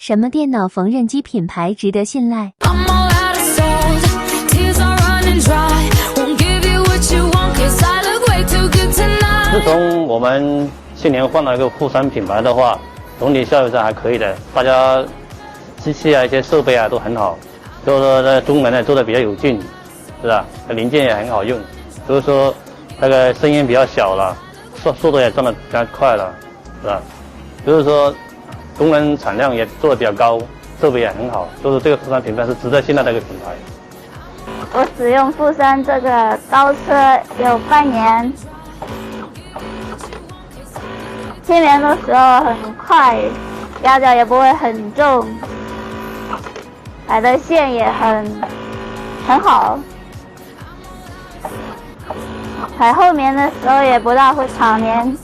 什么电脑缝纫机品牌值得信赖？自从我们去年换了一个富山品牌的话，总体效益是还可以的，大家机器啊一些设备啊都很好，就是说那功能呢做的比较有劲，是吧？零件也很好用，就是说那个声音比较小了，速度也转得比较快了，是吧？就是说功能产量也做得比较高，设备也很好，就是这个富山品牌是值得信赖的一个品牌。我使用富山这个刀车有半年，清棉的时候很快，压脚也不会很重，买的线也很好，排后棉的时候也不大会长棉。